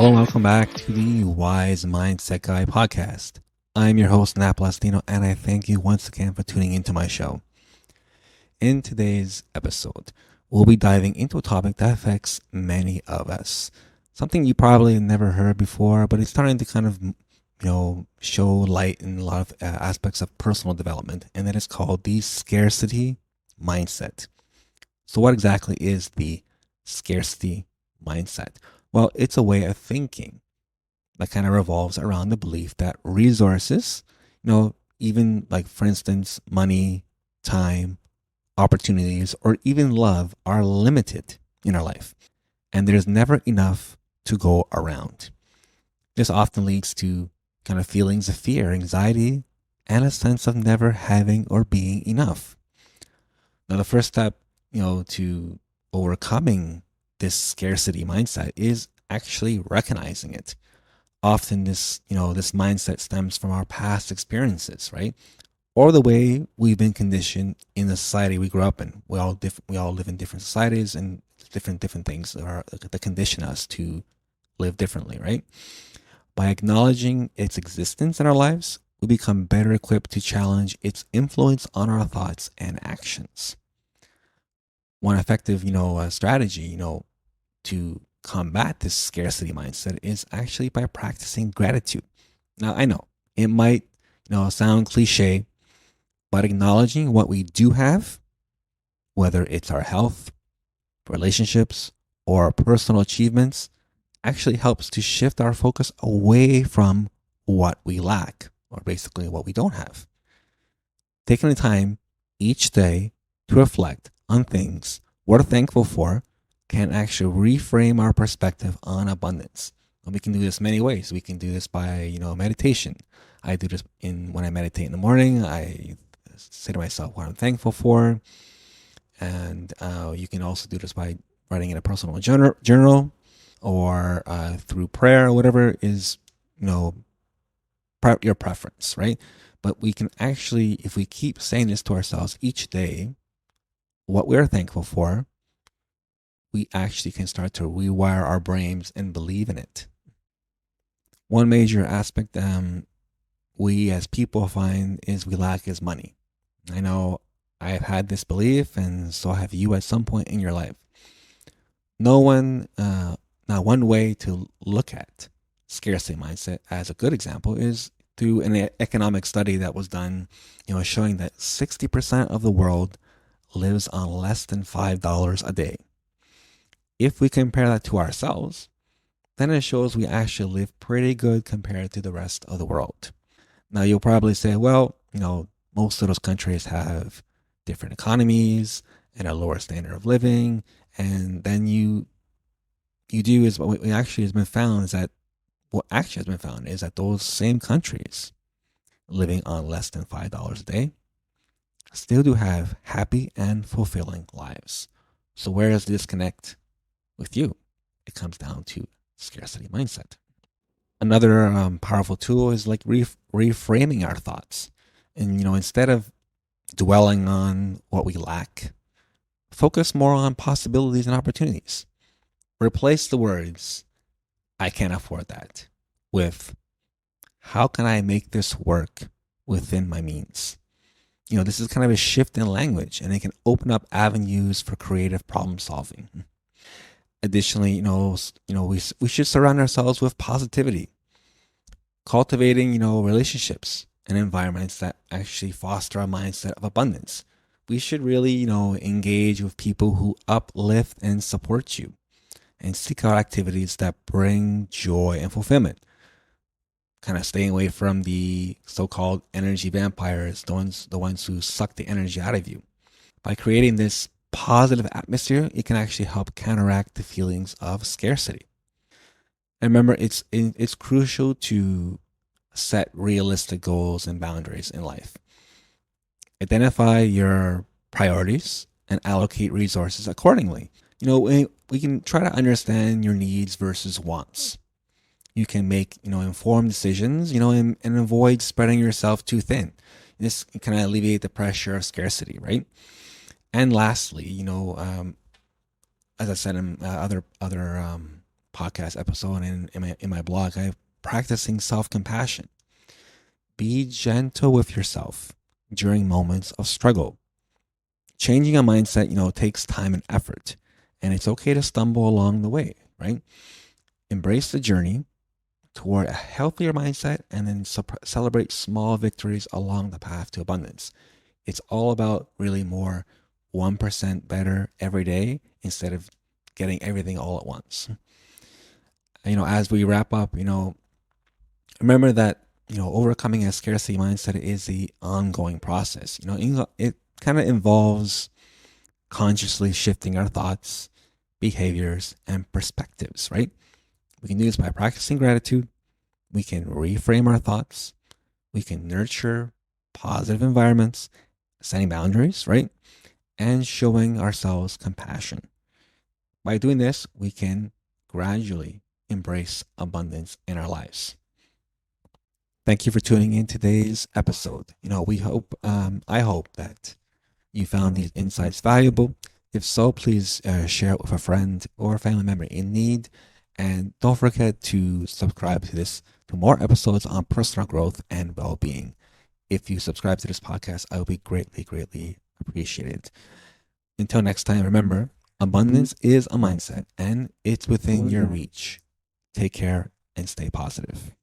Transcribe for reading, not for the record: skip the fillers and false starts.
Hello and welcome back to the Wise Mindset Guy podcast. I'm your host, Nap Lastino, and I thank you once again for tuning into my show. In today's episode, we'll be diving into a topic that affects many of us. Something you probably never heard before, but it's starting to kind of, show light in a lot of aspects of personal development, and that is called the scarcity mindset. So what exactly is the scarcity mindset? Well, it's a way of thinking that kind of revolves around the belief that resources, even like, for instance, money, time, opportunities, or even love are limited in our life. And there's never enough to go around. This often leads to kind of feelings of fear, anxiety, and a sense of never having or being enough. Now, the first step, to overcoming this scarcity mindset is actually recognizing it. Often this mindset stems from our past experiences, right? Or the way we've been conditioned in the society we grew up in. We all live in different societies, and different things that condition us to live differently, right? By acknowledging its existence in our lives, we become better equipped to challenge its influence on our thoughts and actions. One effective, strategy, to combat this scarcity mindset is actually by practicing gratitude. Now, I know it might, sound cliche, but acknowledging what we do have, whether it's our health, relationships, or personal achievements, actually helps to shift our focus away from what we lack, or basically what we don't have. Taking the time each day to reflect on things we're thankful for can actually reframe our perspective on abundance. And we can do this many ways. We can do this by, meditation. I do this when I meditate in the morning. I say to myself what I'm thankful for. And you can also do this by writing in a personal journal or through prayer, or whatever is, your preference, right? But we can actually, if we keep saying this to ourselves each day, what we're thankful for, we actually can start to rewire our brains and believe in it. One major aspect we as people find is we lack is money. I know I've had this belief, and so have you at some point in your life. Now one way to look at scarcity mindset as a good example is through an economic study that was done, showing that 60% of the world lives on less than $5 a day. If we compare that to ourselves, then it shows we actually live pretty good compared to the rest of the world. Now, you'll probably say, well, most of those countries have different economies and a lower standard of living. And then you do is what actually has been found is that those same countries living on less than $5 a day still do have happy and fulfilling lives. So where is the disconnect with you? It comes down to scarcity mindset. Another powerful tool is like reframing our thoughts. And, instead of dwelling on what we lack, focus more on possibilities and opportunities. Replace the words, I can't afford that, with, how can I make this work within my means? This is kind of a shift in language, and it can open up avenues for creative problem solving. Additionally, we should surround ourselves with positivity, cultivating, relationships and environments that actually foster a mindset of abundance. We should really, engage with people who uplift and support you, and seek out activities that bring joy and fulfillment. Kind of staying away from the so-called energy vampires, the ones who suck the energy out of you. By creating this positive atmosphere, it can actually help counteract the feelings of scarcity. And remember, it's crucial to set realistic goals and boundaries in life. Identify your priorities and allocate resources accordingly. We can try to understand your needs versus wants. You can make, informed decisions, and avoid spreading yourself too thin. This can alleviate the pressure of scarcity, right? And lastly, as I said in other podcast episode and in my blog, I'm practicing self-compassion. Be gentle with yourself during moments of struggle. Changing a mindset, takes time and effort, and it's okay to stumble along the way, right? Embrace the journey toward a healthier mindset and then celebrate small victories along the path to abundance. It's all about really more 1% better every day instead of getting everything all at once. As we wrap up, remember that, overcoming a scarcity mindset is the ongoing process. It kind of involves consciously shifting our thoughts, behaviors, and perspectives, right? We can do this by practicing gratitude. We can reframe our thoughts. We can nurture positive environments, setting boundaries, right? And showing ourselves compassion. By doing this, we can gradually embrace abundance in our lives. Thank you for tuning in today's episode. I hope that you found these insights valuable. If so, please share it with a friend or a family member in need. And don't forget to subscribe to more episodes on personal growth and well-being. If you subscribe to this podcast, I will be greatly, greatly appreciated. Until next time, remember, abundance is a mindset and it's within your reach. Take care and stay positive.